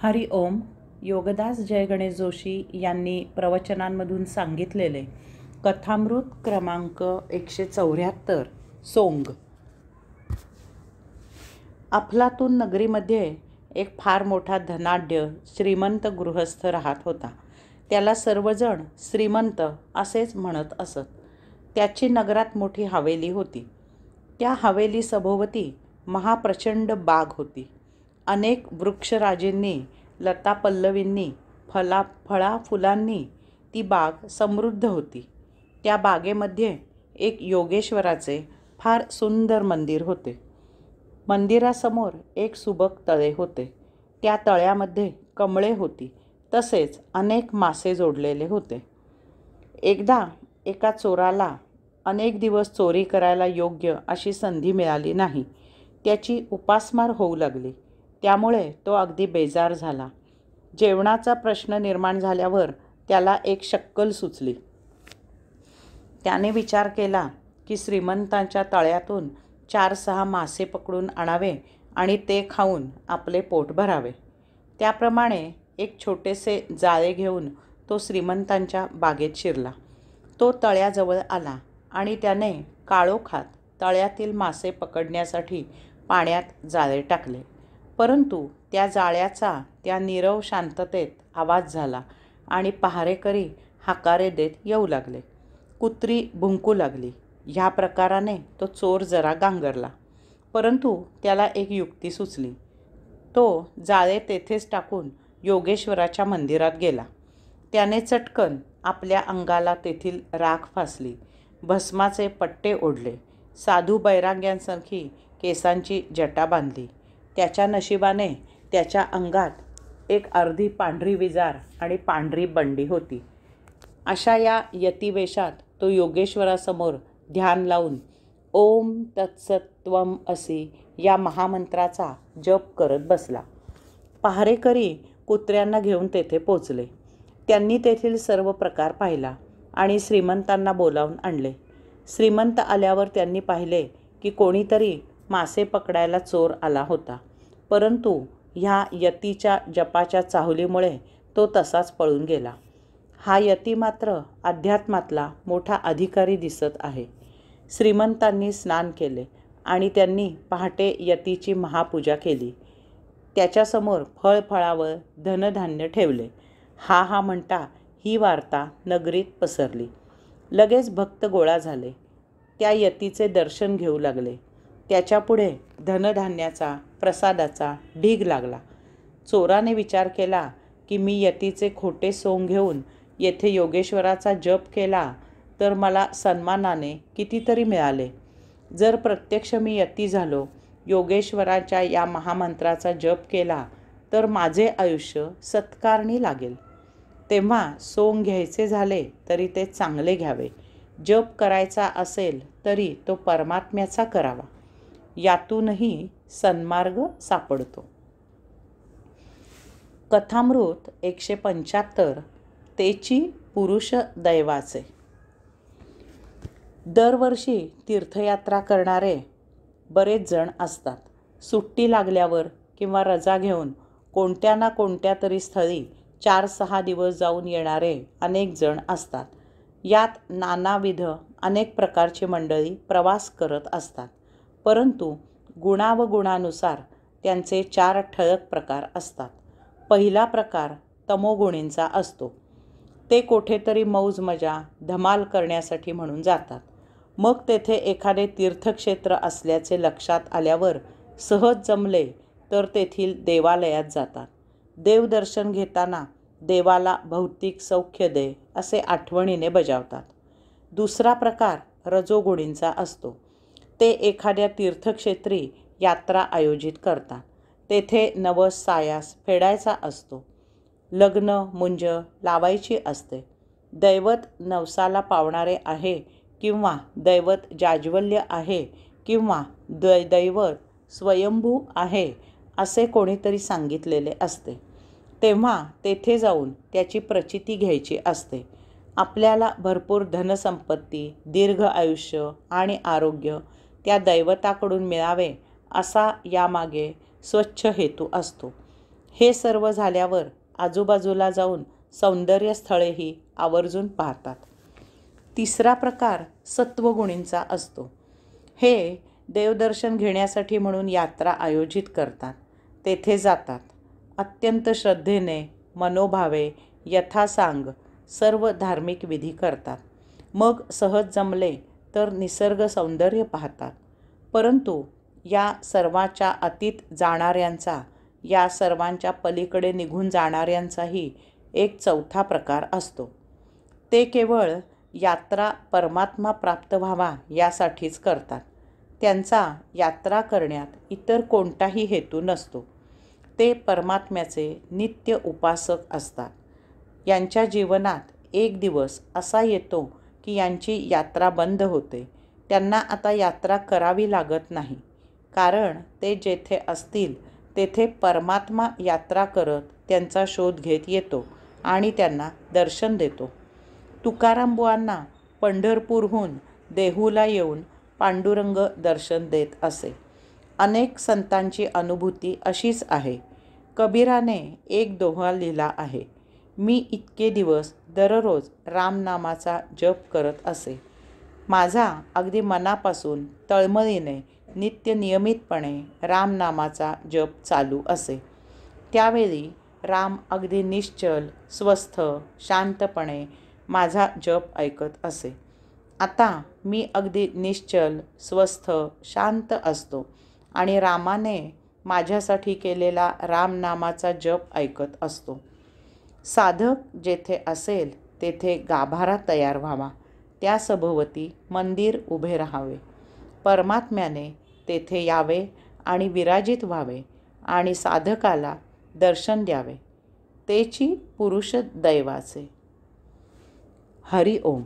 हरि ओम. योगदास जय गणेश जोशी यांनी प्रवचनांमधून सांगितलेले कथामृत क्रमांक 174 सोंग. अफलातून नगरीमध्ये एक फार मोठा धनाढ्य श्रीमंत गृहस्थ राहत होता. त्याला सर्वजण श्रीमंत असेच म्हणत असत. त्याची नगरात मोठी हवेली होती. त्या हवेली सभोवती महाप्रचंड बाग होती. अनेक वृक्षराजींनी, लता पल्लवींनी, फळा फुलांनी ती बाग समृद्ध होती. त्या बागेमध्ये एक योगेश्वराचे फार सुंदर मंदिर होते. मंदिरासमोर एक सुबक तळे होते. त्या तळ्यामध्ये कमळे होती. तसेच अनेक मासे जोडलेले होते. एकदा एका चोराला अनेक दिवस चोरी करायला योग्य अशी संधी मिळाली नाही. त्याची उपासमार होऊ लागली. त्यामुळे तो अगदी बेजार झाला. जेवणाचा प्रश्न निर्माण झाल्यावर त्याला एक शक्कल सुचली. त्याने विचार केला की श्रीमंतांच्या तळ्यातून 4-6 मासे पकडून आणावे आणि ते खाऊन आपले पोट भरावे. त्याप्रमाणे एक छोटेसे जाळे घेऊन तो श्रीमंतांच्या बागेत शिरला. तो तळ्याजवळ आला आणि त्याने काळोखात तळ्यातील मासे पकडण्यासाठी पाण्यात जाळे टाकले. परंतु त्या जाळ्याचा त्या नीरव शांततेत आवाज झाला आणि पहारेकरी हाकारे देत येऊ लागले. कुत्री भुंकू लागली. ह्या प्रकाराने तो चोर जरा गांगरला. परंतु त्याला एक युक्ती सुचली. तो जाळे तेथेच टाकून योगेश्वराच्या मंदिरात गेला. त्याने चटकन आपल्या अंगाला तेथील राख फासली. भस्माचे पट्टे ओढले. साधू बैराग्यांसारखी केसांची जटा बांधली. त्याच्या नशिबाने त्याच्या अंगात एक अर्धी पांढरी विजार आणि पांढरी बंडी होती. अशा या यतिवेशात तो योगेश्वरासमोर ध्यान लावून ओम तत्सत्त्वम असी या महामंत्राचा जप करत बसला. पहारेकरी कुत्र्यांना घेऊन तेथे पोचले. त्यांनी तेथील सर्व प्रकार पाहिला आणि श्रीमंतांना बोलावून आणले. श्रीमंत आल्यावर त्यांनी पाहिले की कोणीतरी मासे पकडायला चोर आला होता. परंतु ह्या यतीच्या जपाच्या चाहुलीमुळे तो तसाच पळून गेला. हा यती मात्र अध्यात्मातला मोठा अधिकारी दिसत आहे. श्रीमंतांनी स्नान केले आणि त्यांनी पहाटे यतीची महापूजा केली. त्याच्यासमोर फळफळावळ धनधान्य ठेवले. हा म्हणता ही वार्ता नगरीत पसरली. लगेच भक्त गोळा झाले. त्या यतीचे दर्शन घेऊ लागले. त्याच्यापुढे धनधान्याचा प्रसादाचा ढीग लागला. चोराने विचार केला की मी यतीचे खोटे सोंग घेऊन येथे योगेश्वराचा जप केला तर मला सन्मानाने कितीतरी मिळाले. जर प्रत्यक्ष मी यती झालो, योगेश्वराच्या या महामंत्राचा जप केला तर माझे आयुष्य सत्कारणी लागेल. तेव्हा सोंग घ्यायचे झाले तरी ते चांगले घ्यावे. जप करायचा असेल तरी तो परमात्म्याचा करावा. यातूनही सन्मार्ग सापडतो. कथामृत 175 तेची पुरुष दैवाचे. दरवर्षी तीर्थयात्रा करणारे बरेच जण असतात. सुट्टी लागल्यावर किंवा रजा घेऊन कोणत्या ना कोणत्या तरी स्थळी 4-6 दिवस जाऊन येणारे अनेक जण असतात. यात नानाविध अनेक प्रकारची मंडळी प्रवास करत असतात. परंतु गुणावगुणानुसार त्यांचे 4 ठळक प्रकार असतात. पहिला प्रकार तमोगुणींचा असतो. ते कोठेतरी मौज मजा धमाल करण्यासाठी म्हणून जातात. मग तेथे एखादे तीर्थक्षेत्र असल्याचे लक्षात आल्यावर सहज जमले तर तेथील देवालयात जातात. देवदर्शन घेताना देवाला भौतिक सौख्य दे असे आठवणीने बजावतात. दुसरा प्रकार रजोगुणींचा असतो. ते एखाद्या तीर्थक्षेत्री यात्रा आयोजित करतात. तेथे नवस सायास फेडायचा असतो. लग्न मुंज लावायची असते. दैवत नवसाला पावणारे आहे किंवा दैवत जाज्वल्य आहे किंवा दैवत स्वयंभू आहे असे कोणीतरी सांगितलेले असते. तेव्हा तेथे जाऊन त्याची प्रचिती घ्यायची असते. आपल्याला भरपूर धनसंपत्ती, दीर्घ आयुष्य आणि आरोग्य त्या दैवताकडून मिळावे असा यामागे स्वच्छ हेतू असतो. हे सर्व झाल्यावर आजूबाजूला जाऊन सौंदर्य स्थळेही आवर्जून पाहतात. तिसरा प्रकार सत्वगुणींचा असतो. हे देवदर्शन घेण्यासाठी म्हणून यात्रा आयोजित करतात. तेथे जातात. अत्यंत श्रद्धेने, मनोभावे, यथासांग सर्व धार्मिक विधी करतात. मग सहज जमले तर निसर्ग सौंदर्य पाहतात. परंतु या सर्वाच्या अतीत जाणाऱ्यांचा, या सर्वांच्या पलीकडे निघून जाणाऱ्यांचाही एक चौथा प्रकार असतो. ते केवळ यात्रा परमात्मा प्राप्त व्हावा यासाठीच करतात. त्यांचा यात्रा करण्यात इतर कोणताही हेतू नसतो. ते परमात्म्याचे नित्य उपासक असतात. यांच्या जीवनात एक दिवस असा येतो की यांची यात्रा बंद होते. त्यांना आता यात्रा करावी लागत नाही. कारण ते जेथे असतील तेथे परमात्मा यात्रा करत त्यांचा शोध घेत येतो आणि त्यांना दर्शन देतो. तुकारामबुवांना पंढरपूरहून देहूला येऊन पांडुरंग दर्शन देत असे. अनेक संतांची अनुभूती अशीच आहे. कबीराने एक दोहा लिहिला आहे. मी इतके दिवस दररोज रामनामाचा जप करत असे. माझा अगदी मनापासून तळमळीने नित्य नियमितपणे रामनामाचा जप चालू असे. त्यावेळी राम अगदी निश्चल, स्वस्थ, शांतपणे माझा जप ऐकत असे. आता मी अगदी निश्चल, स्वस्थ, शांत असतो आणि रामाने माझ्यासाठी केलेला रामनामाचा जप ऐकत असतो. साधक जेथे असेल तेथे गाभारा तयार व्हावा. त्या सभोवती मंदिर उभे राहावे. परमात्म्याने तेथे यावे आणि विराजित व्हावे आणि साधकाला दर्शन द्यावे. तेची पुरुष दैवाचे. हरि ओम.